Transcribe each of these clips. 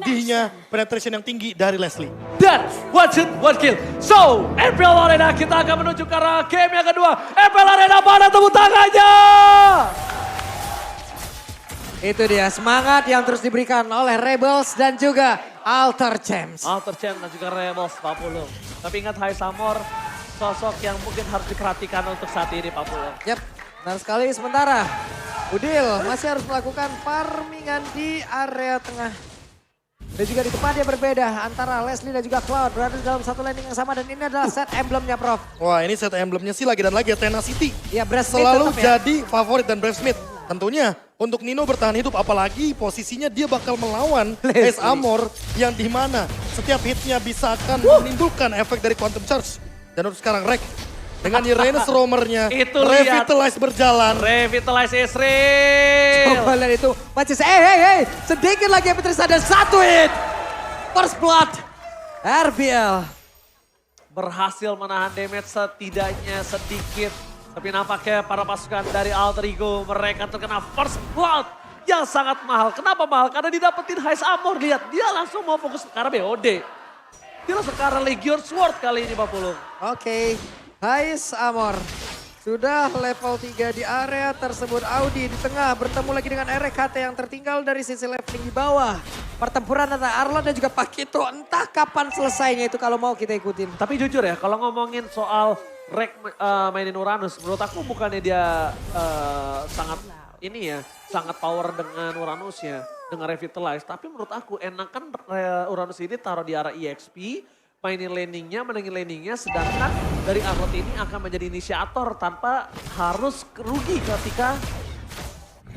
pedihnya penetration yang tinggi dari Leslie. Dan one shoot, one kill. So, MPL Arena kita akan menuju ke arah game yang kedua. MPL Arena mana tepuk tangannya? Itu dia semangat yang terus diberikan oleh Rebels dan juga Alter Champs. Alter Champ dan juga Rebels Pak Pulung. Tapi ingat Hai Samor, sosok yang mungkin harus diperhatikan untuk saat ini Pak Pulung. Yap, benar sekali. Sementara Udil masih harus melakukan farmingan di area tengah. Dan juga di tempat yang berbeda antara Leslie dan juga Cloud berada dalam satu landing yang sama dan ini adalah set emblemnya Prof. Wah ini set emblemnya sih lagi dan lagi ya Tenacity. Ya Brave Smith Selalu tetap ya. jadi favorit dan Brave Smith. Tentunya untuk Nino bertahan hidup apalagi posisinya dia bakal melawan Ace Amor yang dimana setiap hitnya bisa akan menimbulkan efek dari Quantum Charge. Dan untuk sekarang Rek dengan Uranus Roamernya Itu lihat. Revitalize berjalan. Revitalize Israel. Coba lihat itu. Masih hey. Sedikit lagi yang tersisa dan satu hit. First blood. RBL. Berhasil menahan damage setidaknya sedikit. Tapi nampaknya para pasukan dari Alter Ego mereka terkena first blood yang sangat mahal. Kenapa mahal? Karena didapetin Heist Amor. Lihat dia langsung mau fokus ke arah BOD. Dia langsung ke arah Legion Sword kali ini Pak Pulung. Oke. Heist Amor. Sudah level 3 di area tersebut. Audi di tengah bertemu lagi dengan RKT yang tertinggal dari sisi leveling di bawah. Pertempuran antara Arlon dan juga Pakito. Entah kapan selesainya itu kalau mau kita ikutin. Tapi jujur ya kalau ngomongin soal Rek mainin Uranus, menurut aku bukannya dia sangat ini ya, sangat power dengan Uranusnya, dengan Revitalize. Tapi menurut aku enakan Uranus ini taruh di arah EXP, mainin landingnya, menangin landingnya, sedangkan dari Arlot ini akan menjadi inisiator tanpa harus rugi ketika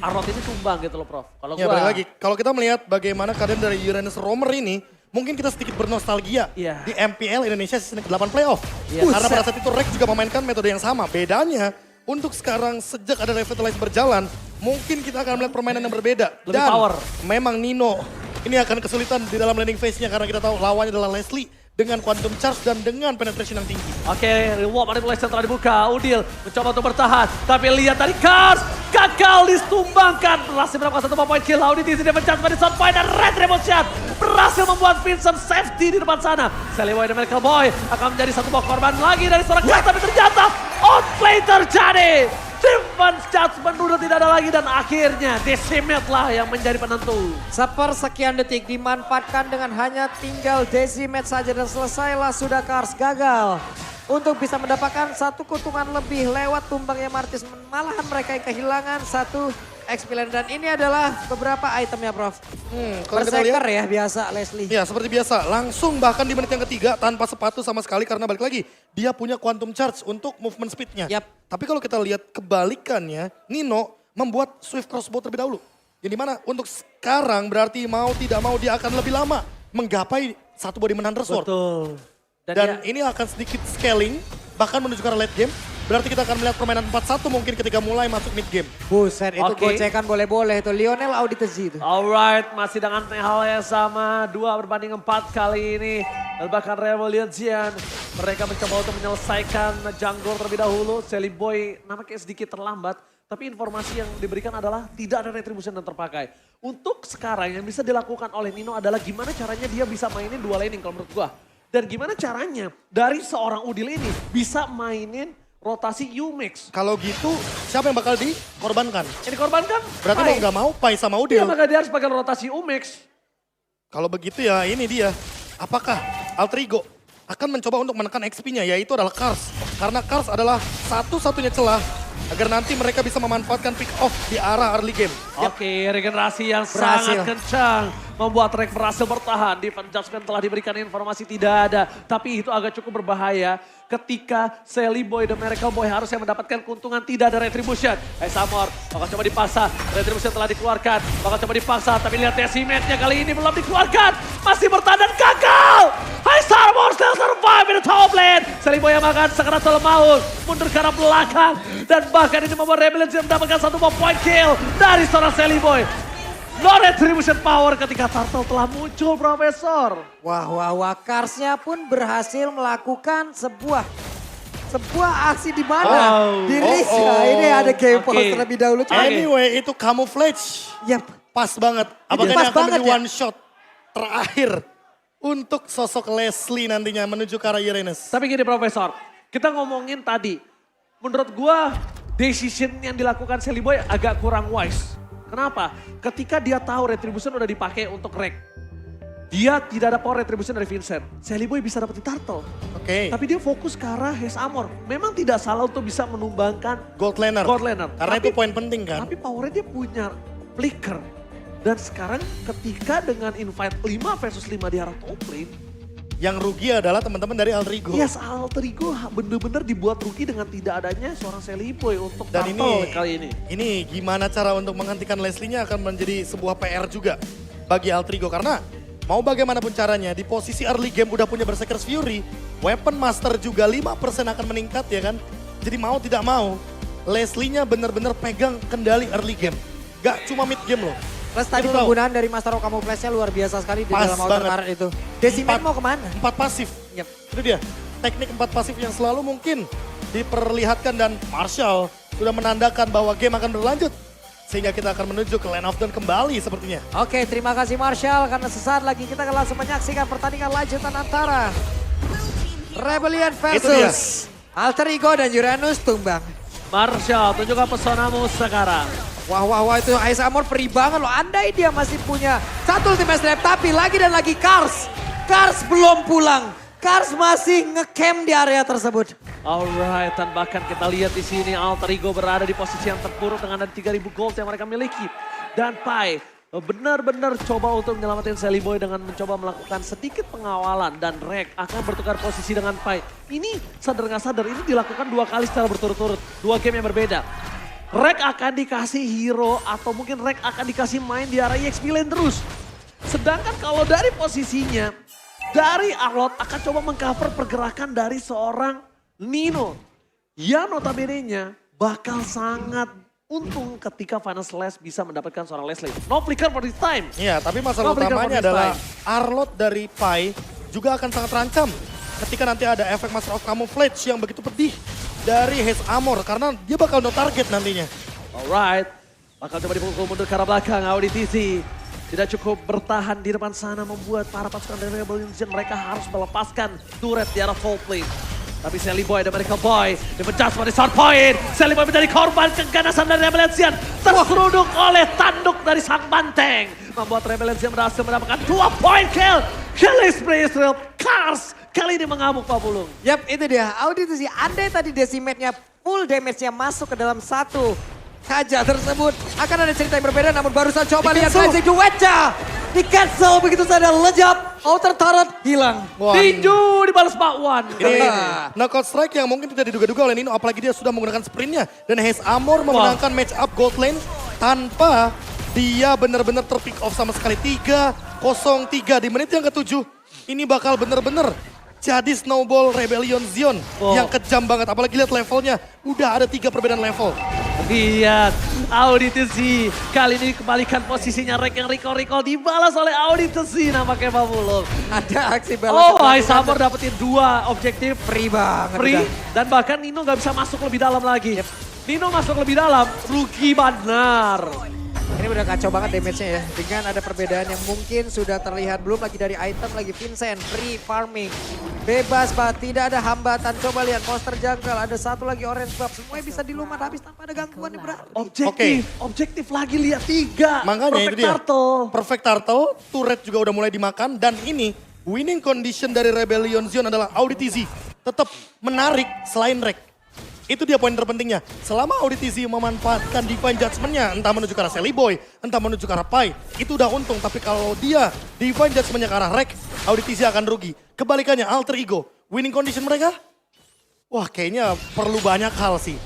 Arlot ini tumbang gitu loh Prof. Kalau Ya balik lagi, kalau kita melihat bagaimana keadaan dari Uranus Roamer ini, mungkin kita sedikit bernostalgia Iya. di MPL Indonesia season 8 playoff. Iya. Karena pada saat itu Rek juga memainkan metode yang sama. Bedanya untuk sekarang sejak ada Revitalize berjalan, mungkin kita akan melihat permainan yang berbeda. Lebih Dan power. memang Nino ini akan kesulitan di dalam landing phase-nya karena kita tahu lawannya adalah Leslie dengan Quantum Charge dan dengan penetration yang tinggi. Oke, reward manipulation telah dibuka. Udil mencoba untuk bertahan. Tapi lihat tadi Cars gagal ditumbangkan. Berhasil mendapatkan satu point kill. Audi di sini mencari pada shot point dan Red Revolution berhasil membuat Vincent safety di depan sana. Sally Boy dan Medical Boy akan menjadi satu buah korban lagi dari seorang Cars. Tapi ternyata outplay terjadi. Defense judgment udah tidak ada lagi dan akhirnya Decimate lah yang menjadi penentu. Sepersekian detik dimanfaatkan dengan hanya tinggal Decimate saja dan selesailah sudah Cars gagal. Untuk bisa mendapatkan satu keuntungan lebih lewat tumbangnya Martis. Malahan mereka yang kehilangan satu XP land. Dan ini adalah beberapa itemnya Prof. Kalau kita lihat, Berserker ya biasa Leslie. ya seperti biasa, langsung bahkan di menit yang ketiga tanpa sepatu sama sekali karena balik lagi dia punya Quantum Charge untuk movement speednya. Yap. Tapi kalau kita lihat kebalikannya, Nino membuat Swift Crossbow terlebih dahulu. Yang dimana untuk sekarang berarti mau tidak mau dia akan lebih lama menggapai satu body man sword. Betul. Dan ini akan sedikit scaling, bahkan menuju ke arah late game. Berarti kita akan melihat permainan 4-1 mungkin ketika mulai masuk mid game. Buset itu Oke. gocekan boleh-boleh itu. Lionel Auditezi itu. Alright, masih dengan hal yang sama. 2-4 kali ini. Dan bahkan Revolution. Mereka mencoba untuk menyelesaikan jungle terlebih dahulu. Sally Boy nampaknya sedikit terlambat. Tapi informasi yang diberikan adalah tidak ada retribution yang terpakai. Untuk sekarang yang bisa dilakukan oleh Nino adalah gimana caranya dia bisa mainin dua laning kalau menurut gua. Dan gimana caranya dari seorang Udil ini bisa mainin rotasi U-Mix. Kalau gitu, siapa yang bakal dikorbankan? Ini korbankan? Berarti mau nggak mau, Pai sama Udil. Iya, maka dia harus pakai rotasi U-Mix. Kalau begitu ya ini dia. Apakah Alter Ego akan mencoba untuk menekan XP-nya, yaitu adalah Cars. Karena Cars adalah satu-satunya celah agar nanti mereka bisa memanfaatkan pick off di arah early game. Oke, regenerasi yang Berhasil. sangat kencang. Membuat Rek berhasil bertahan. Defense Judgment telah diberikan informasi tidak ada. Tapi itu agak cukup berbahaya ketika Sally Boy dan Miracle Boy harusnya mendapatkan keuntungan tidak ada retribution. Samor bakal coba dipaksa. Retribution telah dikeluarkan. Bakal coba dipaksa. Tapi lihat Decimate-nya kali ini belum dikeluarkan. Masih bertahan dan gagal. Samor still survive in the top lane. Sally Boy yang makan sekeras maut. Mundur ke arah belakang. Dan bahkan ini membuat Rebellion mendapatkan satu point kill dari seorang Sally Boy. No retribution power ketika Turtle telah muncul, Profesor. Wah, Carsnya pun berhasil melakukan sebuah aksi di mana di Risk. Nah, ini ada game pause Oke. terlebih dahulu. Oke. Anyway, itu camouflage. Yap. Pas banget. Apakah Pas ini akan banget menjadi ya? one shot? terakhir untuk sosok Leslie nantinya menuju ke arah Uranus. Tapi gini Profesor, kita ngomongin tadi, menurut gua decision yang dilakukan Sally Boy agak kurang wise. Kenapa? Ketika dia tahu Retribution udah dipakai untuk Rek, dia tidak ada power Retribution dari Vincent. Sally Boy bisa dapetin Turtle. Oke. Tapi dia fokus ke arah Haze Armor. Memang tidak salah untuk bisa menumbangkan Gold Laner. Karena Tapi- itu poin penting kan. Tapi powernya dia punya flicker. Dan sekarang ketika dengan invite 5 versus 5 di arah top lane. Yang rugi adalah teman-teman dari Alter Ego. Yes, Alter Ego bener-bener dibuat rugi dengan tidak adanya seorang Sally Boy untuk Dan Turtle kali ini. Ini gimana cara untuk menghentikan Leslie-nya akan menjadi sebuah PR juga bagi Alter Ego. Karena mau bagaimanapun caranya di posisi early game udah punya Berserker's Fury. Weapon Master juga 5% akan meningkat ya kan. Jadi mau tidak mau Leslie-nya bener-bener pegang kendali early game. Gak cuma mid game loh. Plus tadi Kita tahu. penggunaan dari Master of Camouflage-nya luar biasa sekali di Pas dalam Outer banget. Current itu. Decimate mau kemana? 4 pasif. Yep. Itu dia. Teknik 4 pasif yang selalu mungkin diperlihatkan dan Marshall sudah menandakan bahwa game akan berlanjut. Sehingga kita akan menuju ke Land of Dawn kembali sepertinya. Oke, terima kasih Marshall karena sesaat lagi kita akan langsung menyaksikan pertandingan lanjutan antara Rebellion versus Alter Ego dan Uranus tumbang. Marshall, tunjukkan pesonamu sekarang. Wah, wah, wah itu Haze Armor perih banget loh. Andai dia masih punya satu ultimate slap, tapi lagi dan lagi Kars. Kars belum pulang. Kars masih ngecamp di area tersebut. Alright, dan bahkan kita lihat di sini Alter Ego berada di posisi yang terpuruk dengan ada 3.000 gold yang mereka miliki. Dan Pai benar-benar coba untuk menyelamatin Sally Boy dengan mencoba melakukan sedikit pengawalan. Dan Rek akan bertukar posisi dengan Pai. Ini sadar nggak sadar, ini dilakukan 2 kali secara berturut-turut. 2 game yang berbeda. Rek akan dikasih hero atau mungkin Rek akan dikasih main di arah EXP lane terus. Sedangkan kalau dari posisinya, dari Arlot akan coba mengcover pergerakan dari seorang Nino. Yang notabene-nya bakal sangat untung ketika Final Slash bisa mendapatkan seorang Leslie. No flicker for this time. Iya, tapi masalah No flicker utamanya for this adalah time. Arlot dari Pai juga akan sangat terancam. Ketika nanti ada efek Master of Camouflage yang begitu pedih dari Haze Armor. Karena dia bakal no target nantinya. Alright, bakal coba dipukul mundur ke arah belakang Auditisi. Tidak cukup bertahan di depan sana membuat para pasukan dari Rebellion mereka harus melepaskan turret di arah full plate. Tapi Sally Boy dan Miracle Boy dipecah sebagai short point. Sally Boy menjadi korban keganasan dari Rebellion. Terseruduk oleh tanduk dari sang banteng. Membuat Rebellion berhasil mendapatkan 2 point kill. Killing spree Israel Cars. Kali ini mengamuk Pak Pulung. Yap, itu dia. Auditisi, andai tadi Decimate-nya full damage-nya masuk ke dalam satu kaca tersebut. Akan ada cerita yang berbeda, namun barusan coba lihat Rising duetnya. Di cancel begitu saja, lejap. Outer turret hilang. Wah, Tinju dibalas Pak Wan. ini knockout strike yang mungkin tidak diduga-duga oleh Nino. Apalagi dia sudah menggunakan sprintnya. Dan Haze Armor memenangkan match up gold lane tanpa dia benar-benar terpick off sama sekali. 3-0-3 di menit yang ke-7. Ini bakal benar-benar jadi snowball Rebellion Zion yang kejam banget. Apalagi lihat levelnya, udah ada 3 perbedaan level. Lihat, Auditisi kali ini kembalikan posisinya Rek yang recall dibalas oleh Auditisi nampaknya Pak Pulung. Ada aksi balas. Oh, Haze Armor dapetin 2 objektif free banget. free udah. dan bahkan Nino nggak bisa masuk lebih dalam lagi. Nino masuk lebih dalam, rugi benar. Ini udah kacau banget damage-nya ya. Dengan ada perbedaan yang mungkin sudah terlihat. Belum lagi dari item, lagi Vincent. Free farming. Bebas banget, tidak ada hambatan. Coba lihat monster junggle. Ada satu lagi orange buff. Semuanya bisa dilumat habis tanpa ada gangguan yang berarti. Objektif lagi lihat 3. Makanya Perfect itu dia. Turtle. Perfect Turtle, turret juga udah mulai dimakan. Dan ini winning condition dari Rebellion Zion adalah Auditisi tetap menarik selain Rek. Itu dia poin terpentingnya. Selama Auditisi memanfaatkan Divine Judgment-nya, entah menuju ke arah Sally Boy, entah menuju ke arah Pai, itu udah untung. Tapi kalau dia Divine Judgment-nya ke arah Rek, Auditisi akan rugi. Kebalikannya Alter Ego, winning condition mereka, wah kayaknya perlu banyak hal sih.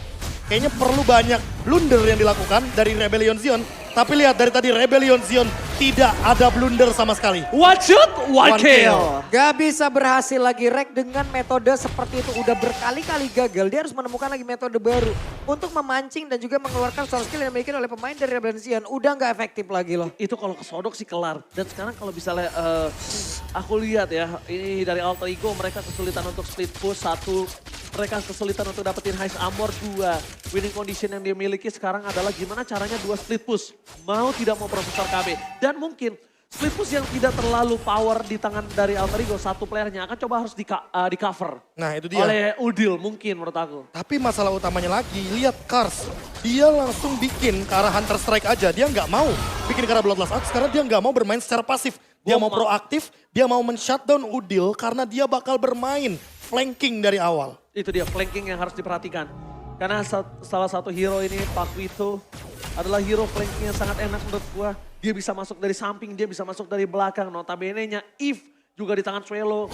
Kayaknya perlu banyak blunder yang dilakukan dari Rebellion Zion. Tapi lihat dari tadi Rebellion Zion tidak ada blunder sama sekali. One shoot, one kill. Gak bisa berhasil lagi Rek dengan metode seperti itu. Udah berkali-kali gagal. Dia harus menemukan lagi metode baru. Untuk memancing dan juga mengeluarkan source skill yang dimiliki oleh pemain dari Rebellion Zion. Udah gak efektif lagi loh. Itu kalau kesodok sih kelar. Dan sekarang kalau misalnya aku lihat ya, ini dari Alter Ego mereka kesulitan untuk split push 1. Mereka kesulitan untuk dapetin Haze Armor 2. Winning condition yang dia miliki sekarang adalah gimana caranya 2 split push. Mau tidak mau Profesor KB. Dan mungkin split push yang tidak terlalu power di tangan dari Alter Ego, satu playernya akan coba harus di cover Nah itu dia. oleh Udil mungkin menurut aku. Tapi masalah utamanya lagi, lihat Kars. Dia langsung bikin ke arah Hunter Strike aja. Dia nggak mau bikin ke arah Bloodlust Axe karena dia nggak mau bermain secara pasif. Dia mau proaktif, dia mau men-shutdown Udil karena dia bakal bermain flanking dari awal. Itu dia flanking yang harus diperhatikan. Karena salah satu hero ini, Paquito, adalah hero flanking yang sangat enak menurut gua. Dia bisa masuk dari samping, dia bisa masuk dari belakang. Notabene-nya Eve juga di tangan Suelo.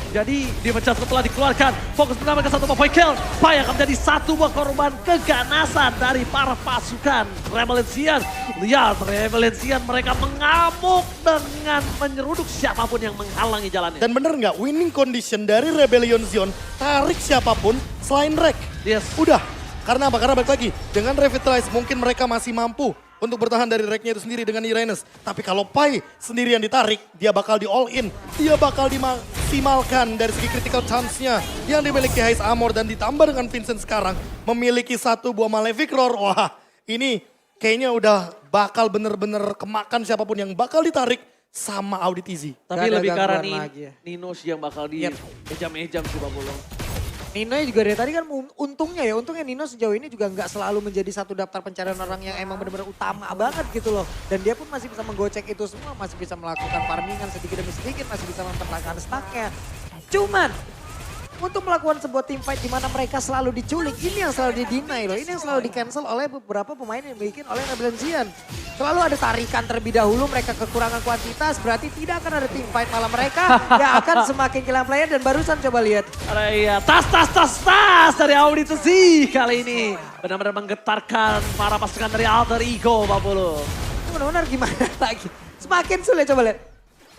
Jadi di pecah setelah dikeluarkan. Fokus pertama ke satu buah point kill. Pai akan menjadi satu buah korban keganasan dari para pasukan Rebellion. Lihat Rebellion mereka mengamuk dengan menyeruduk siapapun yang menghalangi jalannya. Dan bener nggak, winning condition dari Rebellion Zion, tarik siapapun selain Rek. Yes. Udah, karena apa? Karena balik lagi, dengan Revitalize mungkin mereka masih mampu untuk bertahan dari Reknya itu sendiri dengan Uranus. Tapi kalau Pai sendiri yang ditarik, dia bakal di all in. Dia bakal dimaksimalkan dari segi critical chance-nya yang dimiliki Haze Amor. Dan ditambah dengan Vincent sekarang memiliki satu buah Malefic Roar. Wah, ini kayaknya udah bakal bener-bener kemakan siapapun yang bakal ditarik sama Audit Easy. Tapi Gak ada lebih ke arah gangguan lagi ya. Ninos yang bakal di ejam-ejam sih Bang Bolong. Nino juga dari tadi kan untungnya Nino sejauh ini juga nggak selalu menjadi satu daftar pencarian orang yang emang benar-benar utama banget gitu loh. Dan dia pun masih bisa menggocek itu semua, masih bisa melakukan farmingan sedikit demi sedikit, masih bisa mempertahankan stacknya. Cuman untuk melakukan sebuah team fight di mana mereka selalu diculik, ini yang selalu di-deny loh. Ini yang selalu di-cancel oleh beberapa pemain yang dibikin oleh Rebellion. Selalu ada tarikan terlebih dahulu, mereka kekurangan kuantitas, berarti tidak akan ada team fight, malah mereka yang akan semakin kehilangan player. Dan barusan coba lihat. Ada ya, tas dari Audit sih kali ini. Benar-benar menggetarkan para pasukan dari Alter Ego, Pak Bolo. Ini benar-benar gimana lagi. Semakin sulit coba lihat.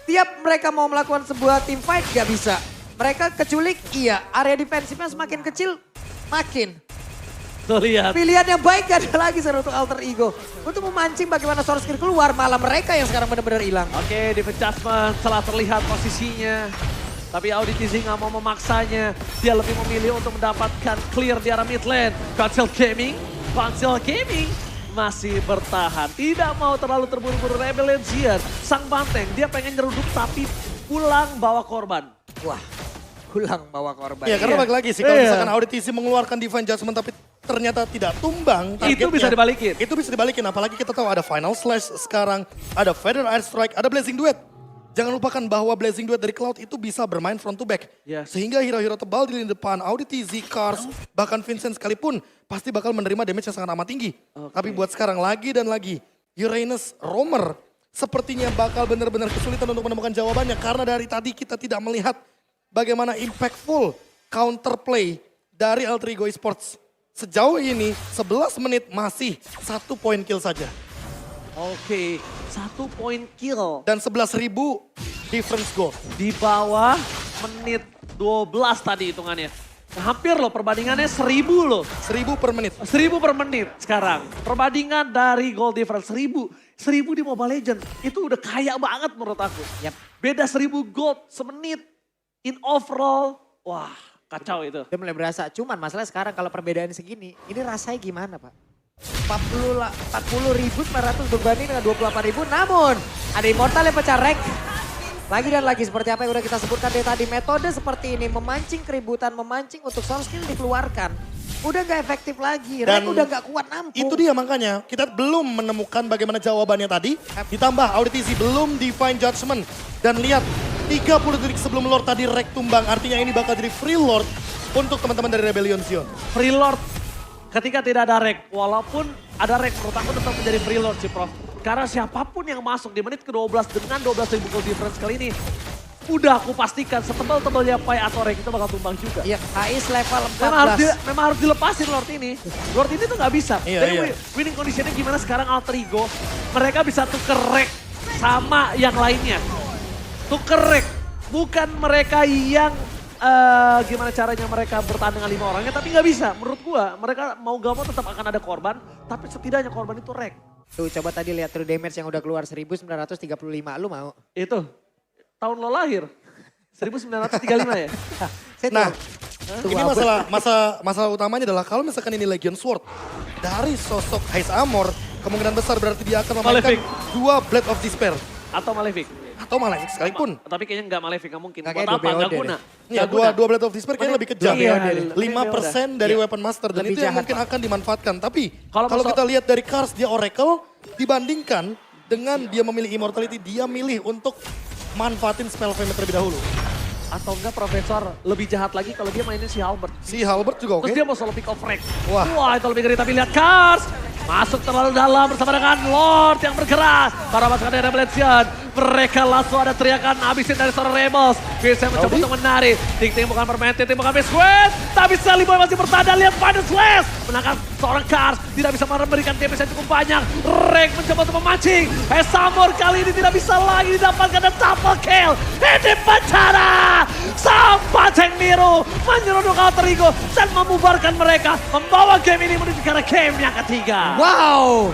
Tiap mereka mau melakukan sebuah team fight gak bisa. Mereka keculik, iya. Area defensifnya semakin kecil, makin. Tuh lihat. Pilihan yang baik gak ada lagi untuk Alter Ego. Untuk memancing bagaimana source skill keluar, malah mereka yang sekarang benar-benar hilang. Oke, di adjustment setelah terlihat posisinya. Tapi Audit Easy nggak mau memaksanya. Dia lebih memilih untuk mendapatkan clear di arah mid lane. Council Gaming masih bertahan. Tidak mau terlalu terburu-buru Rebellion. Sang banteng, dia pengen nyeruduk tapi pulang bawa korban. Wah, pulang bawa korban. Ya karena balik lagi sih, kalau misalkan Audit Easy mengeluarkan Divine Judgment tapi ternyata tidak tumbang targetnya. Itu bisa dibalikin. Itu bisa dibalikin, apalagi kita tahu ada Final Slash sekarang, ada Feather Air Strike, ada Blazing Duet. Jangan lupakan bahwa Blazing Duet dari Cloud itu bisa bermain front to back. Yes. Sehingga hero-hero tebal di lini depan, Audit Easy, Kars, bahkan Vincent sekalipun pasti bakal menerima damage yang sangat amat tinggi. Tapi buat sekarang lagi dan lagi, Uranus Roamer sepertinya bakal benar-benar kesulitan untuk menemukan jawabannya. Karena dari tadi kita tidak melihat bagaimana impactful counterplay dari Alter Ego Esports. Sejauh ini 11 menit masih 1 point kill saja. Oke, 1 point kill. Dan 11.000 difference goal. Di bawah menit 12 tadi hitungannya. Nah, hampir loh perbandingannya 1000 loh. 1000 per menit. 1000 per menit sekarang. Perbandingan dari goal difference 1000. 1000 di Mobile Legends itu udah kaya banget menurut aku. Yap. Beda 1000 gold semenit in overall. Wah kacau itu. Udah mulai berasa. Cuman masalah sekarang kalau perbedaan segini, ini rasanya gimana Pak? 40.900 berbanding dengan 28.000. Namun ada Immortal yang pecah rek. Lagi dan lagi seperti apa yang udah kita sebutkan dari tadi. Metode seperti ini memancing keributan, memancing untuk source skill dikeluarkan. Udah gak efektif lagi, rek udah gak kuat nampung. Itu dia makanya kita belum menemukan bagaimana jawabannya tadi. Ditambah Audit Easy belum Divine Judgment. Dan lihat 30 detik sebelum Lord tadi Rek tumbang. Artinya ini bakal jadi free Lord untuk teman-teman dari Rebellion Zion. Free Lord ketika tidak ada rek. Walaupun ada rek menurut aku tetap menjadi free Lord sih Prof. Karena siapapun yang masuk di menit ke-12 dengan 12.000 goal difference kali ini. Udah aku pastikan setebal-tebalnya Pai atau Rek itu bakal tumbang juga. Iya, Ais level 14. Memang harus dilepasin Lord ini. Lord ini tuh gak bisa. Iya, Jadi iya. winning conditionnya gimana sekarang Alter Ego. Mereka bisa tuker Rek sama yang lainnya. Tuker Rek. Bukan mereka yang gimana caranya mereka bertahan dengan 5 orangnya. Tapi gak bisa. Menurut gua mereka mau gak mau tetap akan ada korban. Tapi setidaknya korban itu Rek. Tuh coba tadi lihat true damage yang udah keluar 1935. Lu mau? Itu. Tahun lo lahir. 1935 ya? Saya Nah, tahu. ini masalah utamanya adalah kalau misalkan ini Legion Sword dari sosok Haze Amor, kemungkinan besar berarti dia akan memainkan Malefic. 2 Blade of Despair. Atau Malefic. Atau Malefic sekalipun. Tapi kayaknya nggak Malefic, nggak mungkin. Nggak, Buat kayak apa? Nggak BOD guna. Ya, dua Blade of Despair kayaknya lebih kejam. Iya, BOD. 5% dari Iya. Weapon Master dan Lebih itu yang jahat, mungkin Pak. akan dimanfaatkan. Tapi Kalau kalau masuk- kita lihat dari Cars dia Oracle dibandingkan dengan dia memilih Immortality, dia milih untuk manfaatin spell Flame terlebih dahulu. Atau enggak Profesor lebih jahat lagi kalau dia mainnya si Halbert. Si Halbert juga oke. Terus dia mau solo pick off Rek. Wah. Wah itu lebih ngeri, tapi lihat Cars. Masuk terlalu dalam bersama dengan Lord yang bergerak. Para pasukan dari Revelation. Mereka langsung ada teriakan habisin dari seorang Rebels. Bisa mencoba Audi. untuk menarik. Ting-ting bukan permain, ting-ting bukan Biscuit. Tapi Sally Boy masih bertahan, lihat Final Slash. Menangkan seorang Cars. Tidak bisa memberikan damage yang cukup banyak. Rek mencoba untuk memancing. Samur kali ini tidak bisa lagi didapatkan dan double kill. Ini bencana. Sampai Cheng Miru menyeruduk Alter Ego dan membubarkan mereka. Membawa game ini menuju ke game yang ketiga. Wow.